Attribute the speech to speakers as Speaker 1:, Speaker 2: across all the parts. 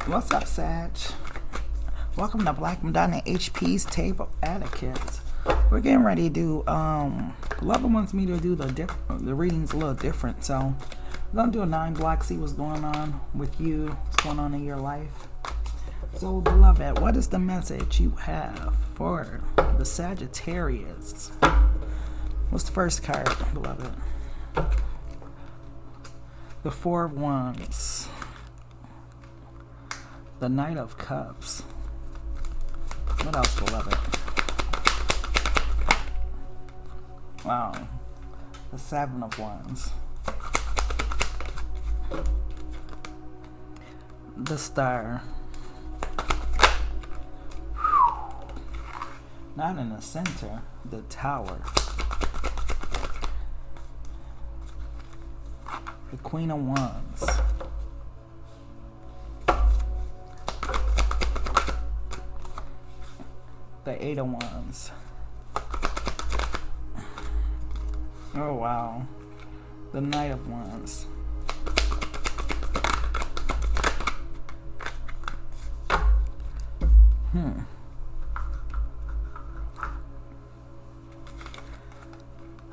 Speaker 1: What's up, Sag? Welcome to Black Madonna HP's Table Etiquettes. We're getting ready to do, Lover wants me to do the readings a little different, so I'm going to do a 9 block, see what's going on with you, what's going on in your life. So, beloved, what is the message you have for the Sagittarius? What's the first card, beloved? The 4 of Wands. The Knight of Cups. What else, beloved? Wow. The 7 of Wands. The Star. Not in the center. The Tower. The Queen of Wands. The 8 of Wands. Oh wow. The Knight of Wands.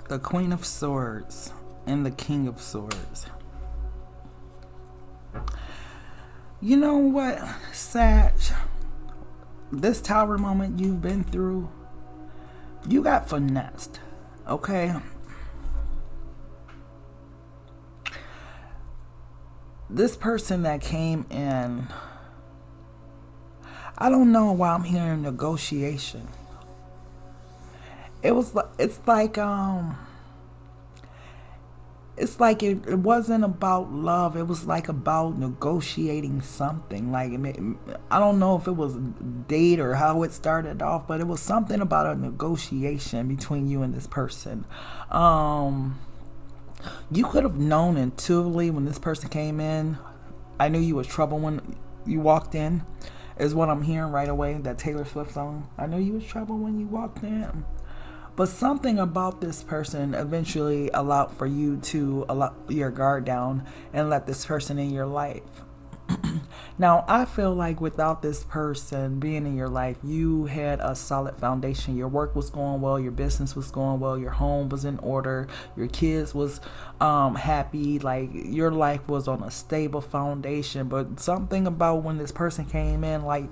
Speaker 1: The Queen of Swords and the King of Swords. You know what, Sag? This Tower moment you've been through, you got finessed, okay? This person that came in, I don't know why I'm hearing negotiation. It wasn't about love. It was like about negotiating something. Like, I don't know if it was date or how it started off, but it was something about a negotiation between you and this person. You could have known intuitively when this person came in. I knew you was trouble when you walked in, is what I'm hearing right away. That Taylor Swift song. I knew you was trouble when you walked in. But something about this person eventually allowed for you to allow your guard down and let this person in your life. Now, I feel like without this person being in your life, you had a solid foundation. Your work was going well. Your business was going well. Your home was in order. Your kids was happy. Like, your life was on a stable foundation. But something about when this person came in, like,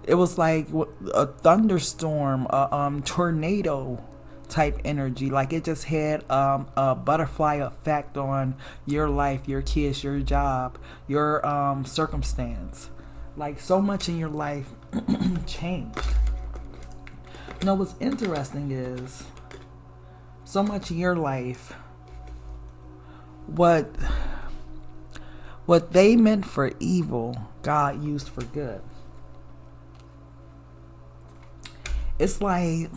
Speaker 1: it was like a thunderstorm, a tornado type energy. Like, it just had a butterfly effect on your life, your kids, your job, your circumstance. Like, so much in your life changed. You know, what's interesting is so much in your life, what they meant for evil, God used for good. It's like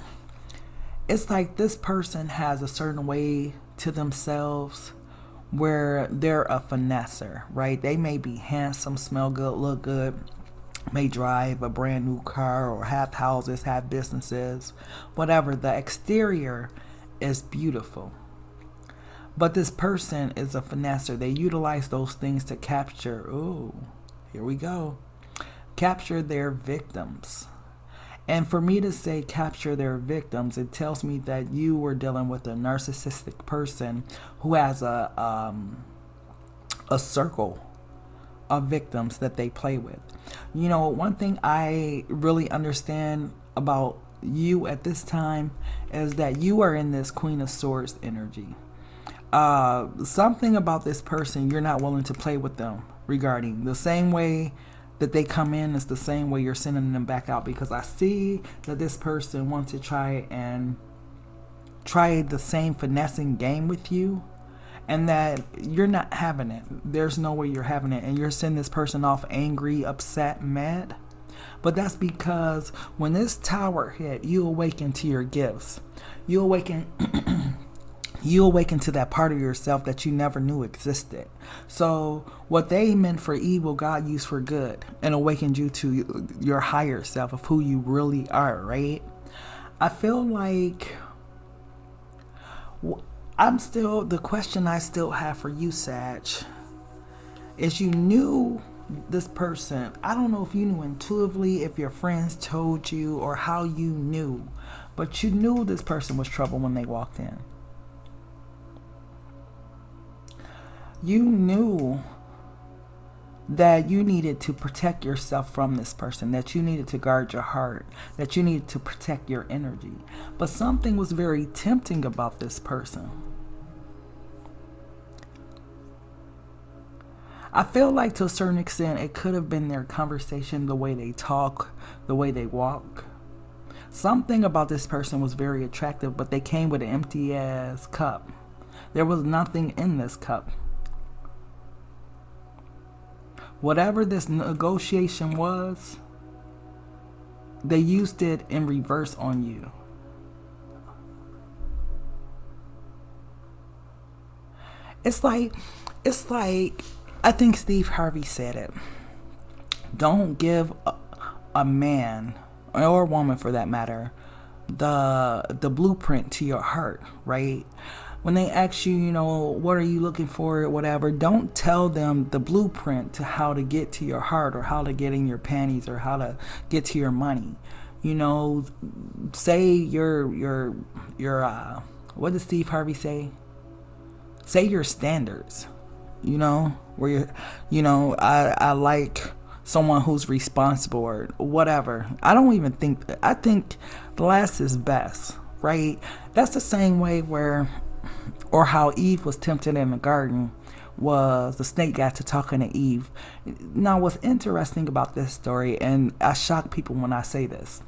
Speaker 1: this person has a certain way to themselves where they're a finesser, right? They may be handsome, smell good, look good, may drive a brand new car or have houses, have businesses, whatever. The exterior is beautiful. But this person is a finesser. They utilize those things to capture, here we go, capture their victims. And for me to say capture their victims, it tells me that you were dealing with a narcissistic person who has a circle of victims that they play with. You know, one thing I really understand about you at this time is that you are in this Queen of Swords energy. Something about this person, you're not willing to play with them regarding. The same way that they come in is the same way you're sending them back out, because I see that this person wants to try the same finessing game with you, and that you're not having it. There's no way you're having it, and you're sending this person off angry, upset, mad. But that's because when this Tower hit, you awaken to your gifts. You awaken to that part of yourself that you never knew existed. So what they meant for evil, God used for good and awakened you to your higher self of who you really are, right? I feel like the question I still have for you, Sag, is you knew this person, I don't know if you knew intuitively, if your friends told you, or how you knew, but you knew this person was trouble when they walked in. You knew that you needed to protect yourself from this person, that you needed to guard your heart, that you needed to protect your energy. But something was very tempting about this person. I feel like to a certain extent it could have been their conversation, the way they talk, the way they walk. Something about this person was very attractive, but they came with an empty ass cup. There was nothing in this cup. Whatever this negotiation was, they used it in reverse on you. It's like, I think Steve Harvey said it. Don't give a man, or a woman for that matter, the blueprint to your heart, right? When they ask you, you know, what are you looking for, whatever, don't tell them the blueprint to how to get to your heart, or how to get in your panties, or how to get to your money. You know, say your what did Steve Harvey say? Say your standards. You know, where you're, you know, I like someone who's responsible or whatever. I think less is best, right? That's the same way or how Eve was tempted in the garden, was the snake got to talking to Eve. Now, what's interesting about this story, and I shock people when I say this,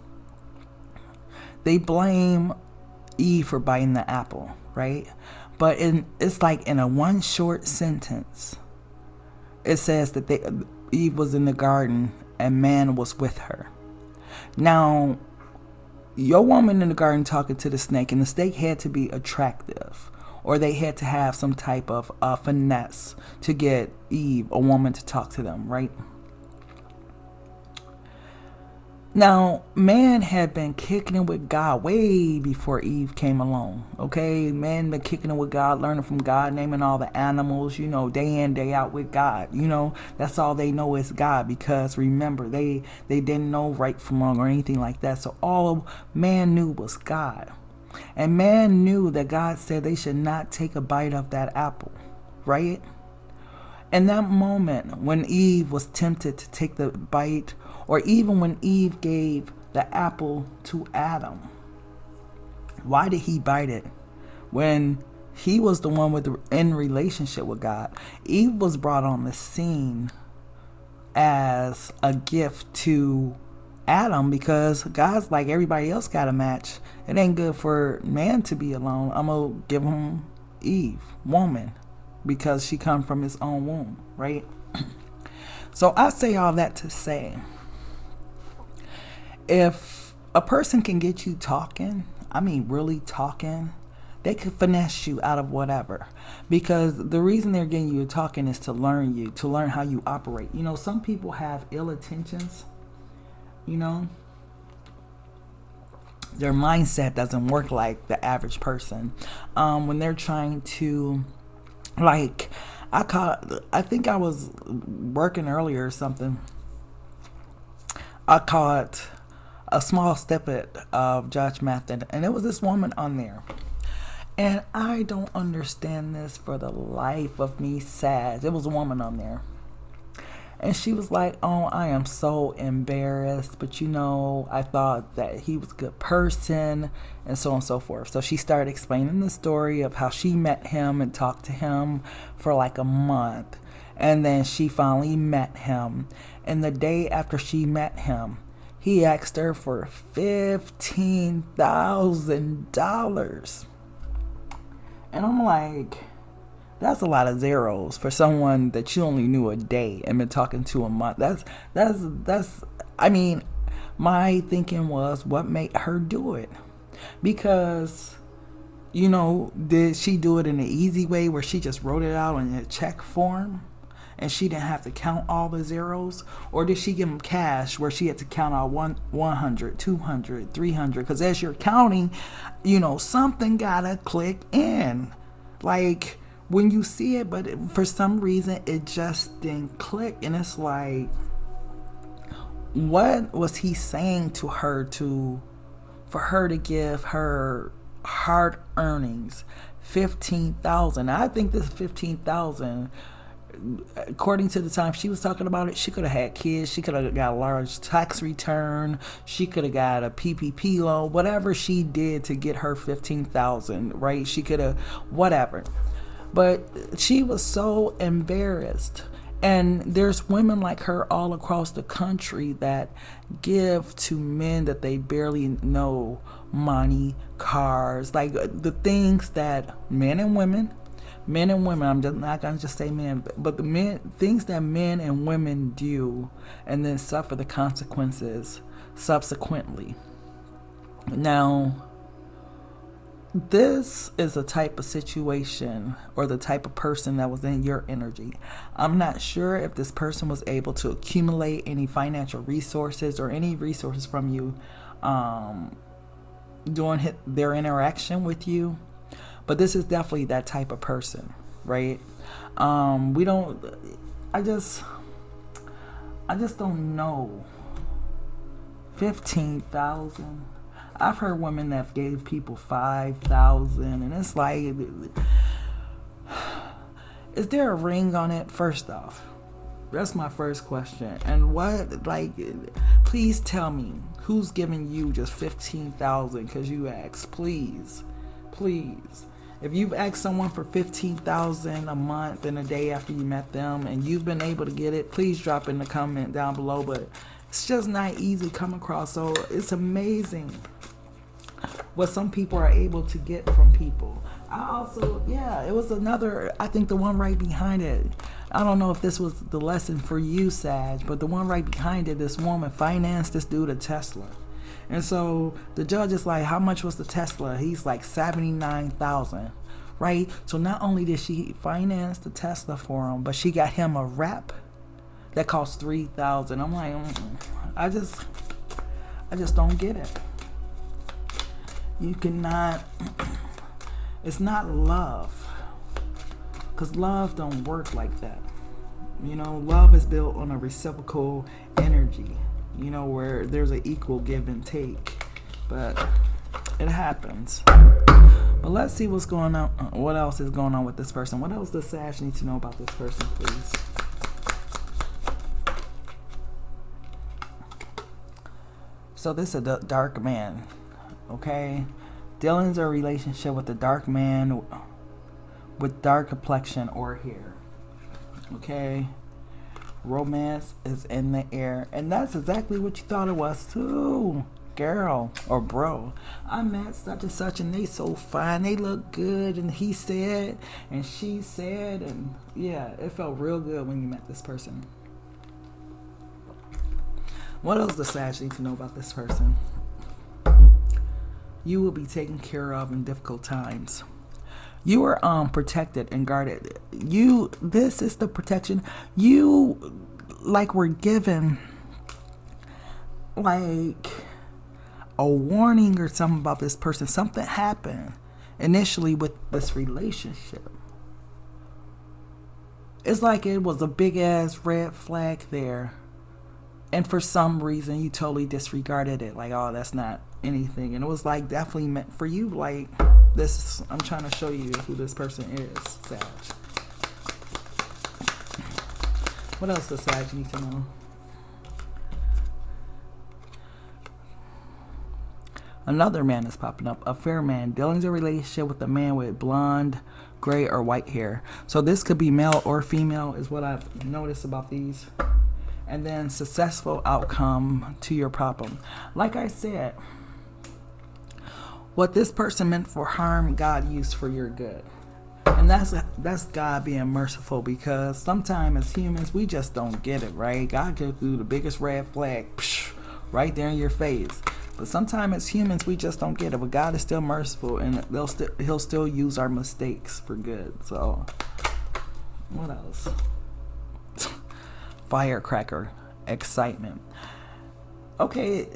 Speaker 1: they blame Eve for biting the apple, right? But it's like in a one short sentence, it says that Eve was in the garden and man was with her. Now, your woman in the garden talking to the snake, and the snake had to be attractive, or they had to have some type of finesse to get Eve, a woman, to talk to them, right? Now, man had been kicking it with God way before Eve came along, okay? Man been kicking it with God, learning from God, naming all the animals, you know, day in, day out with God. You know, that's all they know is God, because remember, they didn't know right from wrong or anything like that. So all man knew was God. And man knew that God said they should not take a bite of that apple, right? In that moment, when Eve was tempted to take the bite, or even when Eve gave the apple to Adam, why did he bite it? When he was the one in relationship with God. Eve was brought on the scene as a gift to Adam, because God's like, everybody else got a match. It ain't good for man to be alone. I'm going to give him Eve, woman, because she come from his own womb, right? So I say all that to say, if a person can get you talking, I mean really talking, they could finesse you out of whatever. Because the reason they're getting you talking is to learn how you operate. You know, some people have ill intentions, you know. Their mindset doesn't work like the average person. When they're trying to, like, I think I was working earlier or something. I caught a small snippet of Judge Mathis, and it was this woman on there. And I don't understand this for the life of me, sad. It was a woman on there. And she was like, oh, I am so embarrassed. But, you know, I thought that he was a good person, and so on and so forth. So she started explaining the story of how she met him and talked to him for like a month. And then she finally met him. And the day after she met him, he asked her for $15,000. And I'm like, that's a lot of zeros for someone that you only knew a day and been talking to a month. That's I mean, my thinking was, what made her do it? Because, you know, did she do it in an easy way where she just wrote it out in a check form and she didn't have to count all the zeros? Or did she give him cash where she had to count out 100, 200, 300? Because as you're counting, you know, something gotta click in. Like, when you see it, but for some reason it just didn't click. And it's like, what was he saying to her for her to give her hard earnings $15,000? I think this $15,000, according to the time she was talking about it, she could have had kids, she could have got a large tax return, she could have got a PPP loan, whatever she did to get her $15,000, right? She could have, whatever. But she was so embarrassed. And there's women like her all across the country that give to men that they barely know money, cars, like the things that men and women, I'm just not gonna just say men, but the things that men and women do and then suffer the consequences subsequently. Now, this is a type of situation or the type of person that was in your energy. I'm not sure if this person was able to accumulate any financial resources or any resources from you during their interaction with you, but this is definitely that type of person, right? I just don't know. 15,000. I've heard women that gave people 5,000, and it's like, is there a ring on it? First off, that's my first question. And what, like, please tell me who's giving you just 15,000 because you asked. Please. If you've asked someone for 15,000 a month and a day after you met them, and you've been able to get it, please drop in the comment down below. But it's just not easy to come across. So it's amazing what some people are able to get from people. It was another, I think the one right behind it, I don't know if this was the lesson for you, Sag, but the one right behind it, this woman financed this dude a Tesla. And so the judge is like, how much was the Tesla? He's like 79,000, right? So not only did she finance the Tesla for him, but she got him a wrap that cost 3,000. I'm like, I just don't get it. You cannot, it's not love, because love don't work like that. You know, love is built on a reciprocal energy, you know, where there's an equal give and take, but it happens. But let's see what's going on. What else is going on with this person? What else does Sag need to know about this person, please? So this is a dark man. Okay, Dylan's a relationship with a dark man with dark complexion or hair. Okay, romance is in the air, and that's exactly what you thought it was too, girl or bro. I met such and such, and they so fine, they look good, and he said, and she said, and yeah, it felt real good when you met this person. What else does Sag need to know about this person? You will be taken care of in difficult times. You are protected and guarded. This is the protection. You were given like a warning or something about this person. Something happened initially with this relationship. It's like it was a big ass red flag there. And for some reason, you totally disregarded it. Like, oh, that's not anything. And it was like definitely meant for you. Like, this, I'm trying to show you who this person is, Sag. What else does Sag need to know? Another man is popping up. A fair man. Dylan's a relationship with a man with blonde, gray, or white hair. So this could be male or female is what I've noticed about these. And then successful outcome to your problem. Like I said, what this person meant for harm, God used for your good. And that's God being merciful, because sometimes as humans, we just don't get it, right? God could do the biggest red flag right there in your face. But sometimes as humans, we just don't get it. But God is still merciful, and he'll still use our mistakes for good. So, what else? Firecracker, excitement. Okay,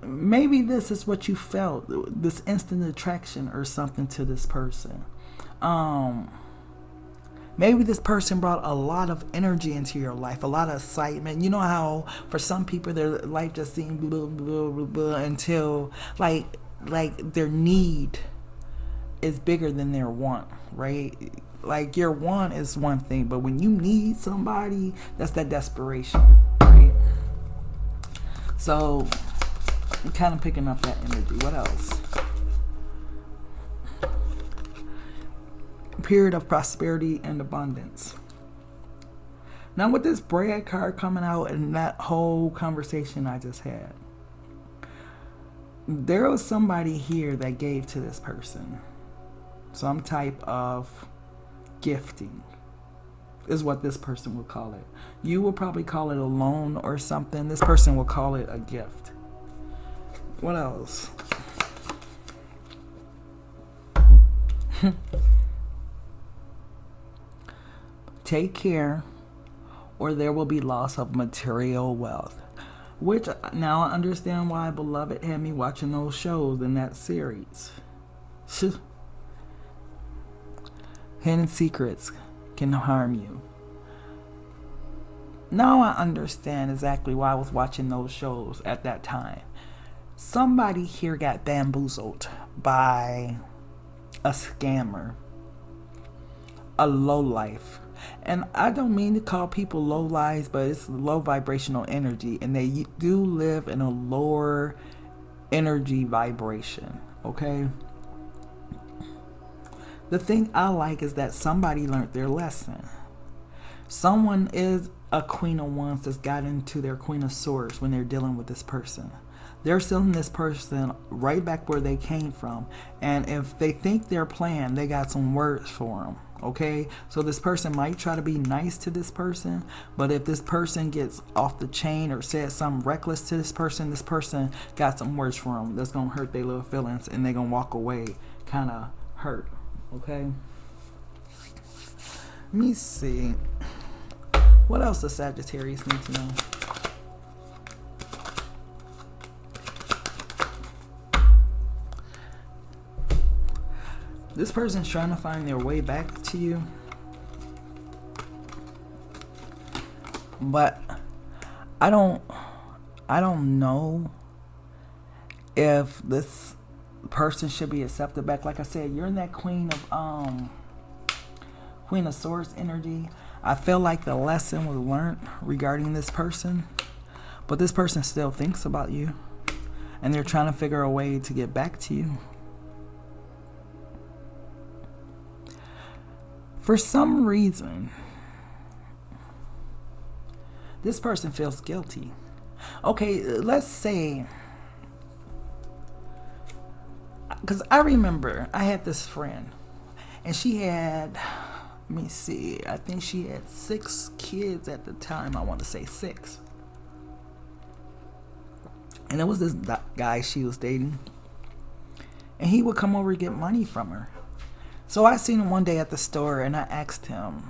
Speaker 1: maybe this is what you felt, this instant attraction or something to this person. Maybe this person brought a lot of energy into your life, a lot of excitement. You know how for some people their life just seemed blah, blah, blah, blah, until like their need is bigger than their want, right? Like your want is one thing, but when you need somebody, that's that desperation, right? So I'm kind of picking up that energy. What else? Period of prosperity and abundance. Now with this bread card coming out and that whole conversation I just had, there was somebody here that gave to this person some type of gifting, is what this person would call it. You will probably call it a loan or something. This person will call it a gift. What else? Take care, or there will be loss of material wealth. Which, now I understand why Beloved had me watching those shows in that series. Hidden secrets can harm you. Now I understand exactly why I was watching those shows at that time. Somebody here got bamboozled by a scammer, a lowlife. And I don't mean to call people low lives, but it's low vibrational energy, and they do live in a lower energy vibration, okay? The thing I like is that somebody learned their lesson. Someone is a Queen of Wands that's got into their Queen of Swords when they're dealing with this person. They're sending this person right back where they came from. And if they think they're playing, they got some words for them. Okay, so this person might try to be nice to this person, but if this person gets off the chain or says something reckless to this person got some words for them that's gonna hurt their little feelings, and they're gonna walk away kind of hurt. Okay, let me see what else does Sagittarius need to know. This person's trying to find their way back to you, but I don't know if this person should be accepted back. Like I said, you're in that Queen of Swords energy. I feel like the lesson was learned regarding this person, but this person still thinks about you, and they're trying to figure a way to get back to you. For some reason, this person feels guilty. Okay, let's say, because I remember I had this friend, and she had, let me see, I think she had 6 kids at the time. I want to say 6. And it was this guy she was dating, and he would come over and get money from her. So I seen him one day at the store, and I asked him,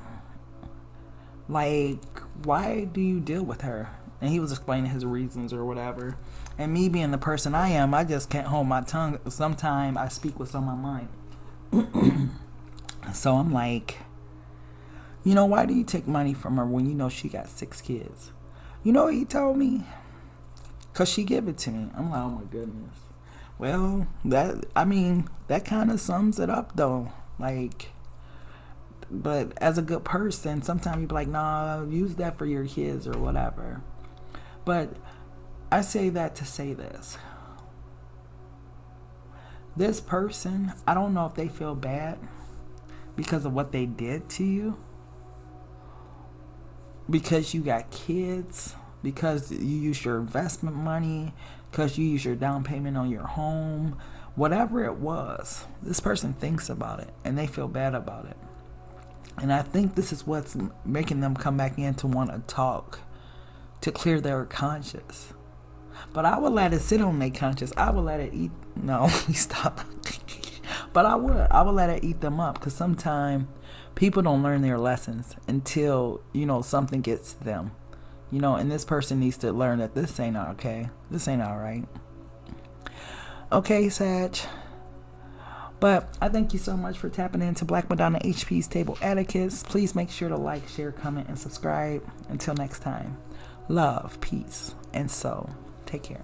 Speaker 1: like, why do you deal with her? And he was explaining his reasons or whatever. And me being the person I am, I just can't hold my tongue. Sometimes I speak what's on my mind. So I'm like, you know, why do you take money from her when you know she got 6 kids? You know what he told me? Because she gave it to me. I'm like, oh my goodness. Well, that kind of sums it up though. Like, but as a good person, sometimes you be like, nah, use that for your kids or whatever. But I say that to say this. This person, I don't know if they feel bad because of what they did to you, because you got kids, because you used your investment money, because you used your down payment on your home. Whatever it was, this person thinks about it and they feel bad about it. And I think this is what's making them come back in to want to talk, to clear their conscience. But I would let it sit on their conscience. I would let it eat. No, stop. But I would let it eat them up, because sometimes people don't learn their lessons until, you know, something gets to them. You know, and this person needs to learn that this ain't okay. This ain't all right. Okay, Sag. But I thank you so much for tapping into Black Madonna HP's Table Etiquettes. Please make sure to like, share, comment, and subscribe. Until next time, love, peace, and soul. Take care.